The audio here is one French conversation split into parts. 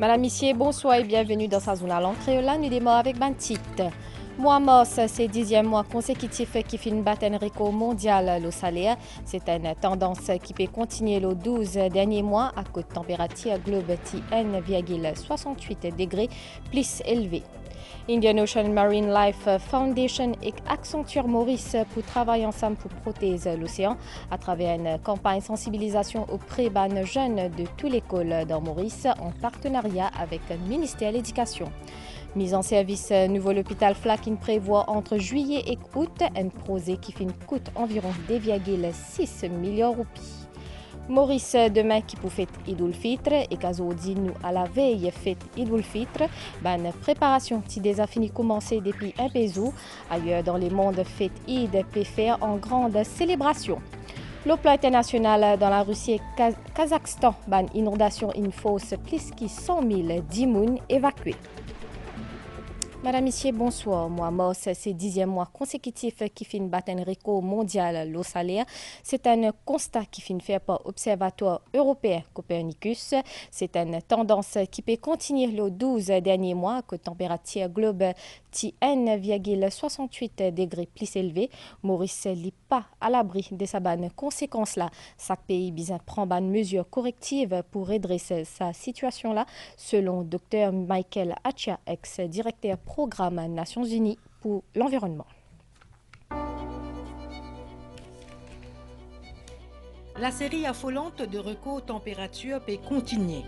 Madame, Monsieur, bonsoir et bienvenue dans sa zone à l'entrée. Là, nous démarrons avec Bantit. Mois mars, c'est 10e mois consécutif qui fait une bataille record mondiale le salaire. C'est une tendance qui peut continuer les 12 derniers mois à cause de température globale 1,68 degrés plus élevée. Indian Ocean Marine Life Foundation et Accenture Maurice pour travailler ensemble pour protéger l'océan à travers une campagne de sensibilisation auprès des jeunes de toute l'école dans Maurice en partenariat avec le ministère de l'Éducation. Mise en service nouveau l'hôpital Flakin prévoit entre juillet et août un projet qui coûte environ 2,6 millions de roupies. Maurice demain qui pour fête Idoul Fitr et qu'aujourd'hui nous à la veille fête Idoul Fitr, préparation qui déjà fini commencer depuis un pesou. Ailleurs dans le monde fête Id peut faire en grande célébration. Le plan international dans la Russie et Kazakhstan, inondation in fosse plus que 100 000 dimoun évacués. Madame, Monsieur, bonsoir. Mois mars, c'est 10e mois consécutif qui fait une bataille record mondiale l'eau salaire. C'est un constat qui fait fait par l'Observatoire européen Copernicus. C'est une tendance qui peut continuer les 12 derniers mois que température globale 1,68 degrés plus élevée. Maurice n'est pas à l'abri de sa conséquence-là. Chaque pays prend des mesures correctives pour redresser sa situation-là, selon Dr Michael Achia, ex-directeur programme Nations Unies pour l'environnement. La série affolante de records température peut continuer.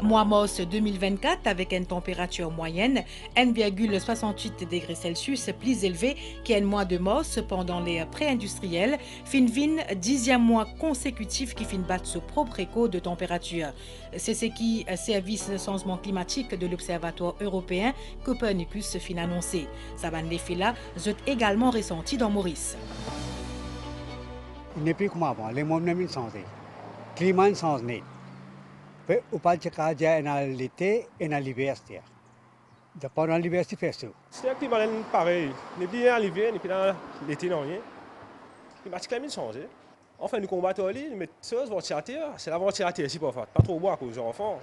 Mois mars 2024 avec une température moyenne 1,68 degrés Celsius plus élevée qu'un mois de mars pendant les pré-industriels, Finvin 10e mois consécutif qui fin battre ce propre record de température. C'est ce qui service de changement climatique de l'Observatoire européen Copernicus fin annoncé. Ça va l'effet là, j'ai également ressenti dans Maurice. Il n'est plus comme avant, les mondes n'ont changé. Le climat a changé. Au pas de l'été et dans l'hiver. Pendant l'hiver, c'est fait ça. C'est un climat pareil. Il n'est plus dans l'hiver, ni dans l'été, non rien. Le climat a changé. Enfin, nous combattons mais c'est la ventilateur, c'est pas fait. Pas trop boire pour les enfants.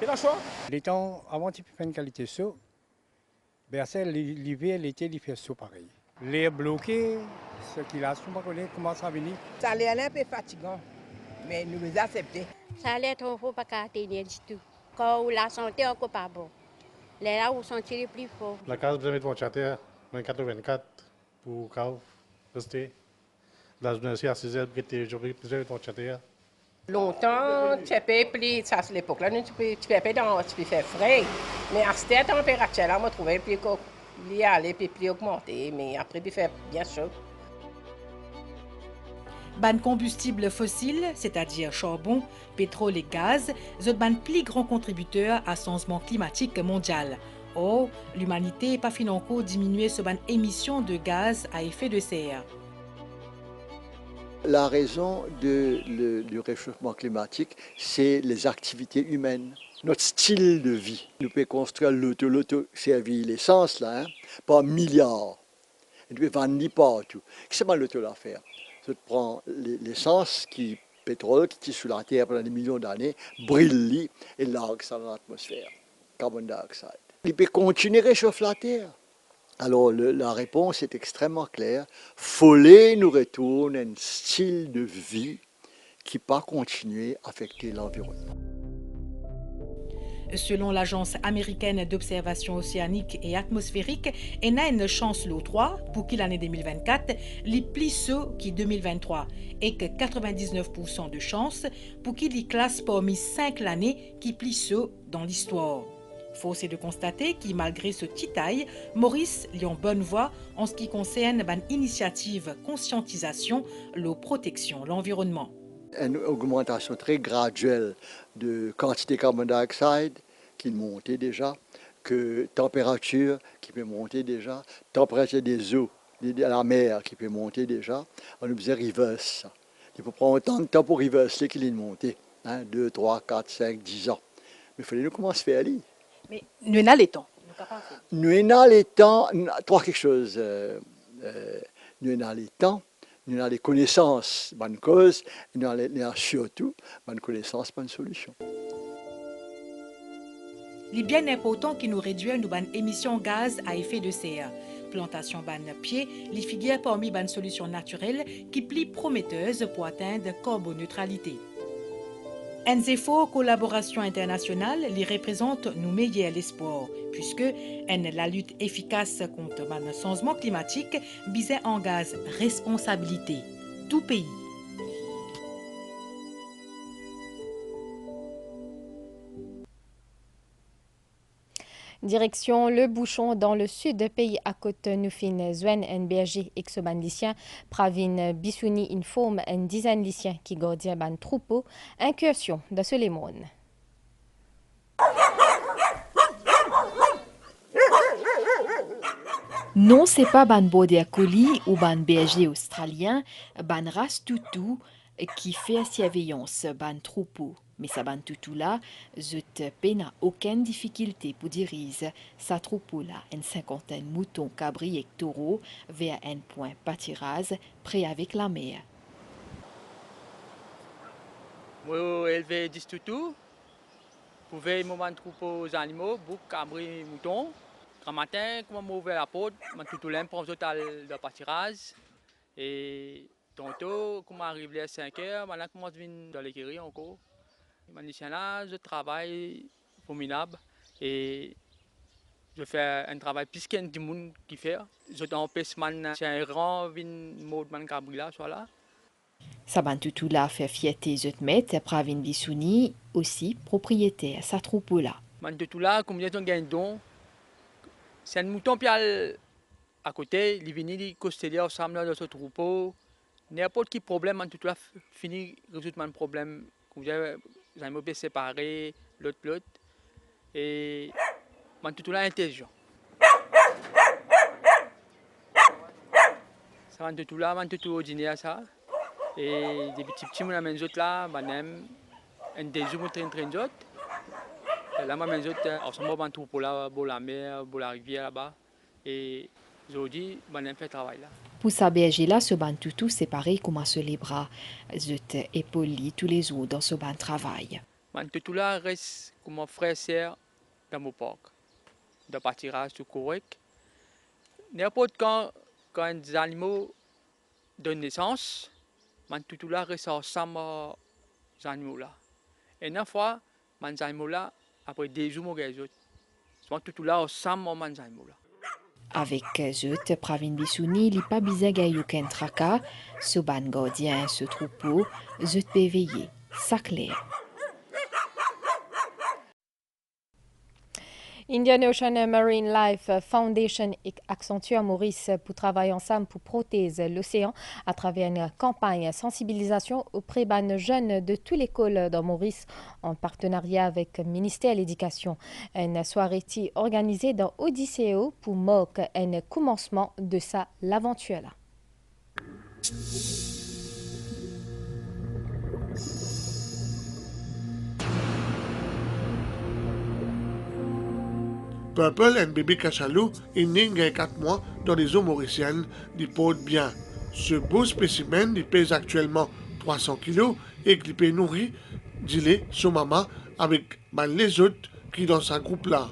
Et la choix. Les temps, avant, tu peux faire une qualité saut. L'hiver, l'été, il fait saut pareil. L'air bloqué, circulation, commence à venir. Ça allait un peu fatigant, mais nous les acceptons. Ça allait trop fort pas qu'à tenir du tout. Quand la santé encore pas bon. Les là où sentir plus fort. La case de mettre ventilateur 24/24 pour rester. La journée à 6 heures, je vais mettre ventilateur. Longtemps, tu peux plus, ça c'est l'époque là, tu peux faire frais. Mais à cette température là, on trouvait plus qu'il y allait plus augmenter, mais après il fait bien chaud. Ban combustibles fossiles, c'est-à-dire charbon, pétrole et gaz, sont ban plus grands contributeurs à changement climatique mondial. Or, l'humanité n'est pas fin encore diminuer ce ban émissions de gaz à effet de serre. La raison du réchauffement climatique, c'est les activités humaines, notre style de vie. Nous pouvons construire l'auto-servir l'essence, là, par milliards. Et nous pouvons vendre partout. Qu'est-ce que l'auto à faire? Je prends l'essence, le pétrole qui est sous la terre pendant des millions d'années, brûle et largue ça dans l'atmosphère, carbone dioxyde. Il peut continuer à réchauffer la terre. Alors la réponse est extrêmement claire. Follet nous retourne un style de vie qui ne peut pas continuer à affecter l'environnement. Selon l'Agence américaine d'observation océanique et atmosphérique, il y a une chance l'eau 3 pour qu'il l'année 2024 les plus ceux qui 2023 et que 99% de chance pour qu'il y classe parmi 5 l'année qui plus ceux dans l'histoire. Force est de constater que malgré ce petit taille, Maurice est en bonne voie en ce qui concerne une initiative conscientisation, la protection, l'environnement. Une augmentation très graduelle de quantité de carbone dioxyde qui montait déjà, que température qui peut monter déjà, température des eaux, de la mer qui peut monter déjà. On nous faisait reverse. Il faut prendre autant de temps pour reverser qu'il est monté, 2, 3, 4, 5, 10 ans. Mais il fallait nous commencer à faire aller. Mais nous avons le temps. Nous avons le temps, trois quelque chose. Nous avons le temps. Nous avons les connaissances, bonne cause, nous avons surtout bonne connaissance, bonne solution. Les bien important qui nous réduit nos émissions gaz à effet de serre. Plantation ban pied, les figures parmi ban solutions naturelles qui plient prometteuses pour atteindre carboneutralité. NZFO collaboration internationale les représente nous meilleurs l'espoir, puisque la lutte efficace contre le changement climatique vise en gaz responsabilité, tout pays. Direction le bouchon dans le sud du pays à côté Nufin Zwen NBG exoban lycien Pravin Bissouni informe une dizaine lycien qui gardient ban troupeau incursion de ce limone. Non, c'est pas ban border collie ou ban berger australien, ban race toutou qui fait surveillance ban troupeau. Mais sa ban toutou là, je n'a aucune difficulté pour diriger sa troupeau là, une cinquantaine moutons, cabris et taureaux vers un point pâturage près avec la mer. Moi, élever 10 toutous, pour veiller mon troupeau aux animaux, bouc, cabris, moutons. Quand matin, quand on ouvre la porte, mon toutou l'aime pour total de pâturage. Et tantôt, quand on arrive à 5 heures, maintenant on commence à venir dans l'écurie encore. Là, je travaille formidable et je fais un travail plus qu'un du monde qui fait. Je t'empêche c'est un grand vin mode man cabri là, soit là. Saban toutou là fait fierté je te mets, Pravin Bissouni aussi propriétaire sa troupeau là. Man toutou là, combien on gagne donc? C'est un mouton puis à côté, il vient il costeler ensemble dans ce troupeau. N'importe quel problème man toutou là finit résoudre mon problème. Comme les animaux bien séparés, l'autre. Et man toutou là intelligent. Ça man toutou là, man toutou ordinaire ça. Et des petits mon amène autres là, banem un des jours train autres. Là ma maison ensemble man troupeau là, pour la mer, pour la rivière là-bas. Et aujourd'hui, banem fait travail là. Pour sa berger là, ce ban toutou séparé comment se les bras. Je t'épaule tous les jours dans ce ban travail. Man toutou là reste comme mon frère sœur dans mon parc. De pâturage tout correct. N'importe quand des animaux donnent naissance, man toutou là reste ensemble aux animaux là. Et une fois, man animaux là, après 2 jours, mon gars, man toutou là ensemble aux animaux là. Avec Zut, Pravin Bissouni, il n'y a pas besoin aucun tracas. Ce ban gardien, ce troupeau, Zut peut veiller. Ça clair. Indian Ocean Marine Life Foundation accentue à Maurice pour travailler ensemble pour protéger l'océan à travers une campagne de sensibilisation auprès des jeunes de toute l'école de Maurice en partenariat avec le ministère de l'Éducation. Une soirée organisée dans Odysseo pour marquer un commencement de sa l'aventure là. Purple, un bébé cachalot, est né il y a 4 mois dans les eaux mauriciennes, il porte bien. Ce beau spécimen, il pèse actuellement 300 kg et il peut nourrir, dit son maman, avec les autres qui dans sa groupe là.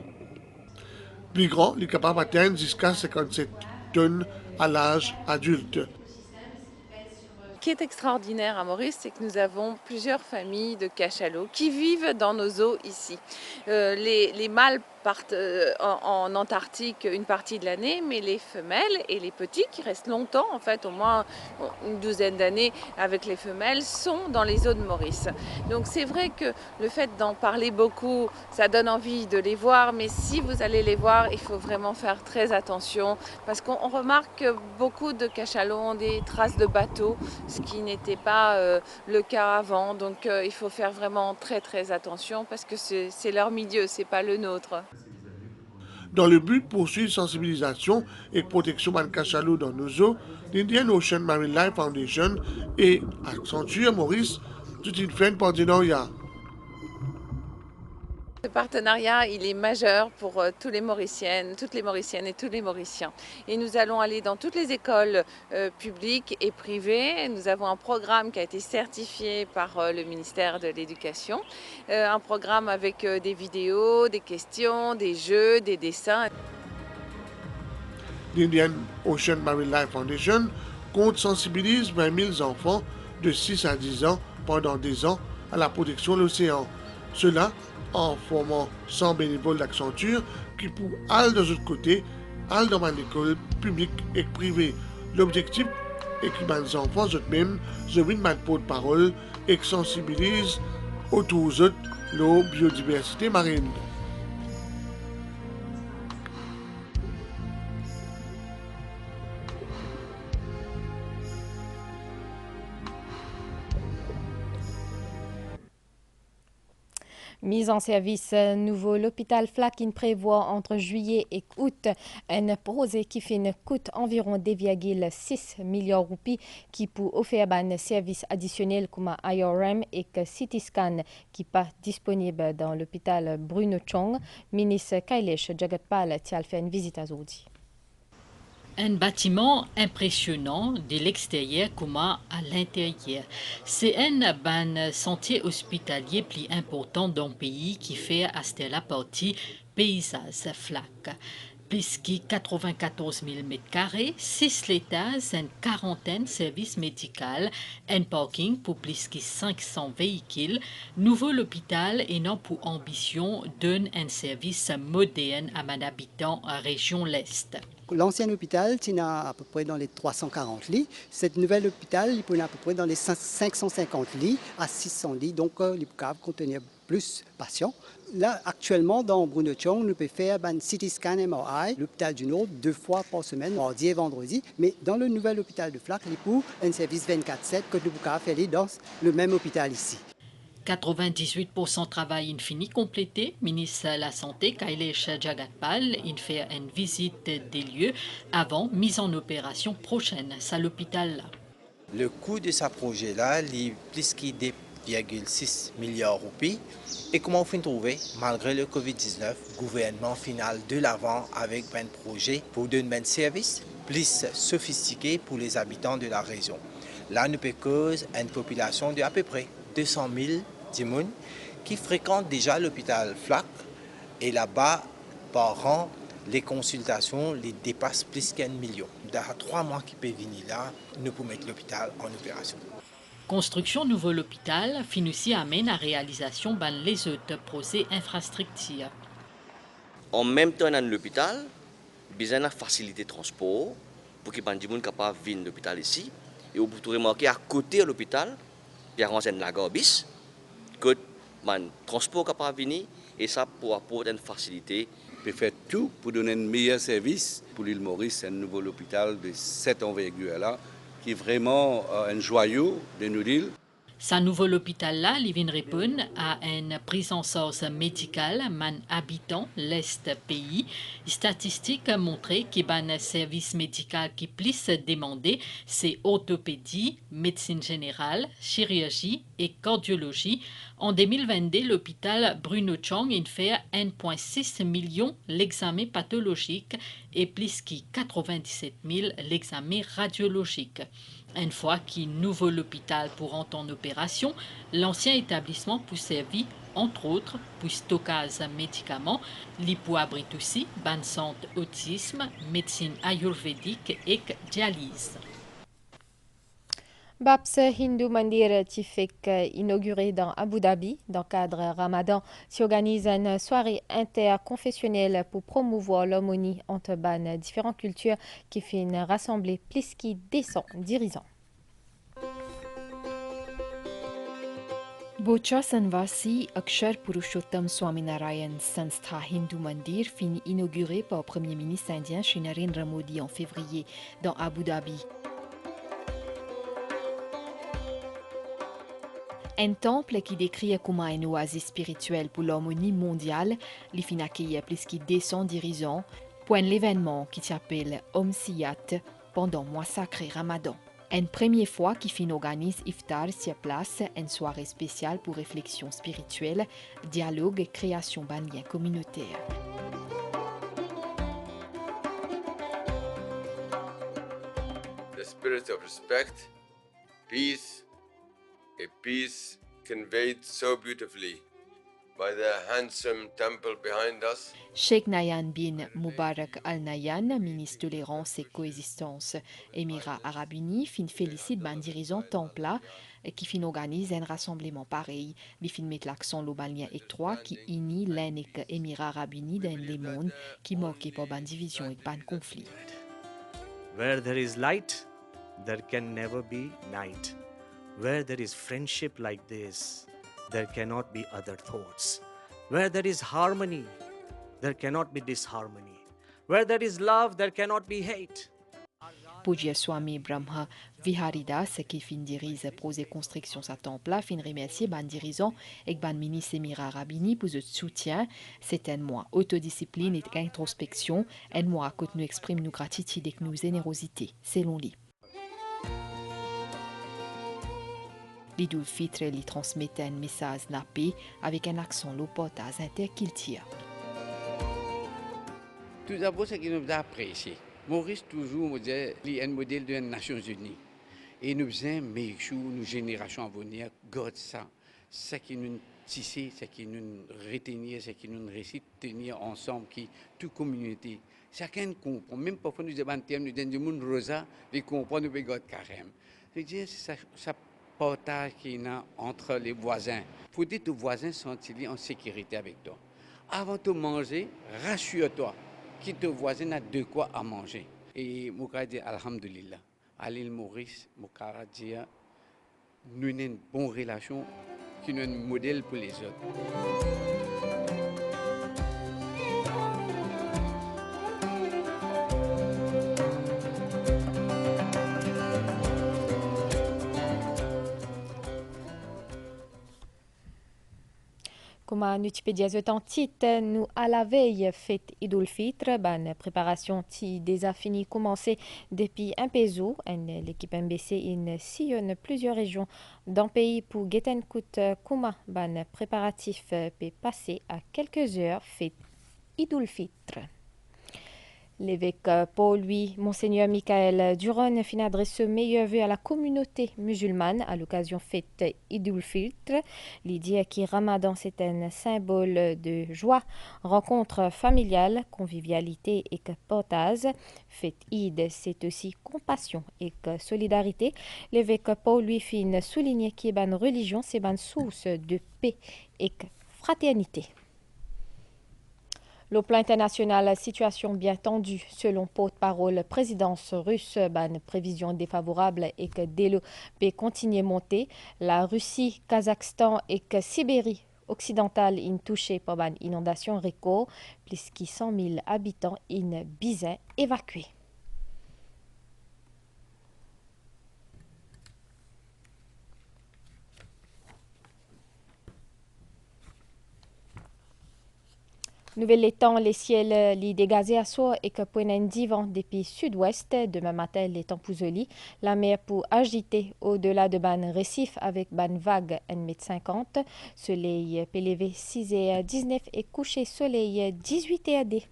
Plus grand, il est capable d'atteindre jusqu'à 57 tonnes à l'âge adulte. Ce qui est extraordinaire à Maurice, c'est que nous avons plusieurs familles de cachalots qui vivent dans nos eaux ici. Les mâles partent en Antarctique une partie de l'année, mais les femelles et les petits qui restent longtemps, en fait au moins une douzaine d'années avec les femelles, sont dans les eaux de Maurice. Donc c'est vrai que le fait d'en parler beaucoup, ça donne envie de les voir, mais si vous allez les voir, il faut vraiment faire très attention parce qu'on remarque que beaucoup de cachalots ont des traces de bateaux, ce qui n'était pas le cas avant. Donc il faut faire vraiment très très attention parce que c'est leur milieu, c'est pas le nôtre. Dans le but de poursuivre sensibilisation et protection des cachalots dans nos eaux, l'Indian Ocean Marine Life Foundation et accentue à Maurice tout une fin de partenariat. Ce partenariat, il est majeur pour tous les Mauriciennes, toutes les Mauriciennes et tous les Mauriciens. Et nous allons aller dans toutes les écoles publiques et privées. Nous avons un programme qui a été certifié par le ministère de l'Éducation. Un programme avec des vidéos, des questions, des jeux, des dessins. L'Indian Ocean Marine Life Foundation compte sensibiliser 20 000 enfants de 6 à 10 ans pendant des ans à la protection de l'océan. Cela en formant 100 bénévoles d'Accenture qui pour aller de l'autre côté, aller dans une école publique et privée. L'objectif est que les enfants eux-mêmes se viennent de porte-parole et sensibilisent autour de la biodiversité marine. Mise en service nouveau, l'hôpital Flaquine prévoit entre juillet et août un projet qui coûte environ 2,6 milliards de roupies qui pour offrir un service additionnel comme IRM et CT scan qui pas disponible dans l'hôpital Bruno Chong. Ministre Kailesh Jagatpal a fait une visite à Zodi. Un bâtiment impressionnant de l'extérieur comme à l'intérieur. C'est un sentier hospitalier plus important dans le pays qui fait à la partie paysage flac. Plus que 94 000 m², 6 étages, une quarantaine de services médicaux, un parking pour plus que 500 véhicules. Nouveau l'hôpital ayant pour ambition donne un service moderne à mon habitant à région l'Est. L'ancien hôpital tient à peu près dans les 340 lits. Cette nouvelle hôpital, il peut à peu près dans les 550 lits à 600 lits. Donc, il peut contenir plus de patients. Là, actuellement, dans Bruno Chong, nous pouvons faire un CT scan MRI, l'hôpital du Nord, 2 fois par semaine, mardi et vendredi. Mais dans le nouvel hôpital de Flac, il peut un service 24/7 que nous pouvons faire dans le même hôpital ici. 98% travail infini complété. Ministre de la Santé, Kailesh Jagatpal, il fait une visite des lieux avant mise en opération prochaine à l'hôpital. Le coût de ce projet-là est plus que 2,6 milliards de roupies. Et comment on fait trouver, malgré le Covid-19, gouvernement final de l'avant avec un projet pour donner un service plus sophistiqué pour les habitants de la région. Là, nous peut causer une population de à peu près 200 000 personnes qui fréquentent déjà l'hôpital Flac. Et là-bas, par an, les consultations les dépassent plus qu'1 million. Dans 3 mois qui peuvent venir là, nous pouvons mettre l'hôpital en opération. Construction nouveau l'hôpital finit amène à réalisation les autres projets infrastructures. En même temps, dans l'hôpital, besoin de faciliter le transport pour que les gens soient capables de venir à l'hôpital ici. Et vous pouvez remarquer à côté de l'hôpital, il y a un lagar bis, que le transport est capable de venir et ça pour apporter une facilité. On peut faire tout pour donner un meilleur service pour l'île Maurice, un nouveau hôpital de 7 envergure là, qui est vraiment un joyau de notre île. Sa nouvel hôpital-là, il vient répondre à une prise en charge médicale man habitant l'Est pays. Statistiques montrent qu'il y a un service médical qui plus demandé, c'est orthopédie, médecine générale, chirurgie et cardiologie. En 2022, l'hôpital Bruno Chong a fait 1,6 million l'examen pathologique et plus que 97 000 l'examen radiologique. Une fois qu'il nouveau l'hôpital pour entrer en opération, l'ancien établissement peut servir, entre autres, pour stockage de médicaments, il peut abriter aussi ban centre autisme, médecine ayurvédique et dialyse. Babs Hindu Mandir Tifek inauguré dans Abu Dhabi dans le cadre Ramadan s'organise une soirée interconfessionnelle pour promouvoir l'harmonie entre différentes cultures qui fait rassembler plus qui descend dirigeants. Bocha Sanvasi Akshar Purushottam Swaminarayan Sanstha Hindu Mandir finit inauguré par le Premier ministre indien Shri Narendra Modi en février dans Abu Dhabi. Un temple qui décrit comme un oasis spirituel pour l'harmonie mondiale, il finit accueillir plus de 200 dirigeants pour l'événement qui s'appelle Om Siyat pendant le mois sacré Ramadan. Une première fois qui fin organise Iftar sur place, une soirée spéciale pour réflexion spirituelle, dialogue et création d'un lien communautaire. The spirit of respect, peace, a peace conveyed so beautifully by the handsome temple behind us. Sheikh Nahyan bin Mubarak Al Nahyan, ministre de Tolérance et Coexistence, Émirats Arabes Unis, fin félicite ban dirigeant temple qui fin organise un rassemblement pareil. Bi fin met l'accent le lien étroit qui unit l'unique Émirats Arabes Unis dans le monde qui moque par ban division et ban conflit. Where there is light, there can never be night. Where there is friendship like this, there cannot be other thoughts. Where there is harmony, there cannot be disharmony. Where there is love, there cannot be hate. Pujya Swami Brahma Viharidas, qui fin dirige projet construction sa temple, fin remercier ban dirigeant et ban ministre Émirats Arabes Unis pour le soutien. C'est un mois autodiscipline et introspection, un mois que nous exprimons nos gratitude et nos générosité, selon lui. L'Eid al-Fitr lui transmettait un message nappé avec un accent au portage interculturel. Tout d'abord, ce qui nous a apprécié. Maurice toujours me disait qu'il est un modèle des Nations Unies. Et nous faisons, mais nos générations à venir, gardent ça. Ce qui nous tissé, ce qui nous retenir, ce qui nous réussit tenir ensemble, qui toute communauté. Chacun comprend. Même parfois, nous avons un terme, nous disons, nous rosa, ils comprennent, nous regardons carrément. C'est ça partage qu'il y a entre les voisins. Il faut dire que tes voisins sont en sécurité avec toi. Avant de manger, rassure-toi que tes voisins ont de quoi à manger. Et je dis Alhamdulillah. À l'île Maurice, je dis nous avons une bonne relation qui est un modèle pour les autres. Comme nous tu peux dire nous à la veille fête Eid al-Fitr, ban préparation qui déjà fini commencé depuis un peso. L'équipe MBC sillonne plusieurs régions dans le pays pour guetter coûte kuma ban préparatif peut passer à quelques heures fête Eid al-Fitr. L'évêque Paul Louis Monseigneur Michael Duron fin adresse ce meilleur vœu à la communauté musulmane à l'occasion fête Eid al-Fitr. L'idée qui Ramadan c'est un symbole de joie, rencontre familiale, convivialité et que partage. Fête Eid c'est aussi compassion et que solidarité. L'évêque Paul Louis fin souligner qui est une religion c'est une source de paix et que fraternité. Le plan international, situation bien tendue selon porte-parole présidence russe, prévision défavorable et que dès le peut continuer à monter. La Russie, Kazakhstan et que Sibérie occidentale sont touchées par une inondation record, plus de 100 000 habitants in besoin évacués. Nouvelle étant les ciels li dégazés à soir et que pour un divan depuis sud-ouest, demain matin les temps pousoli, la mer pour agiter au-delà de ban récif avec ban vague 1,50 m, soleil pélevé 6h19 et coucher soleil 18h.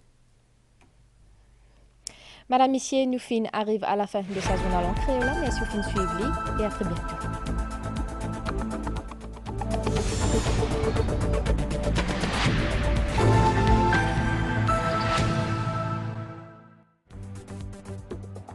Madame, Messieurs, nous fin arrive à la fin de sa journal en créole. Merci de suivre et à très bientôt.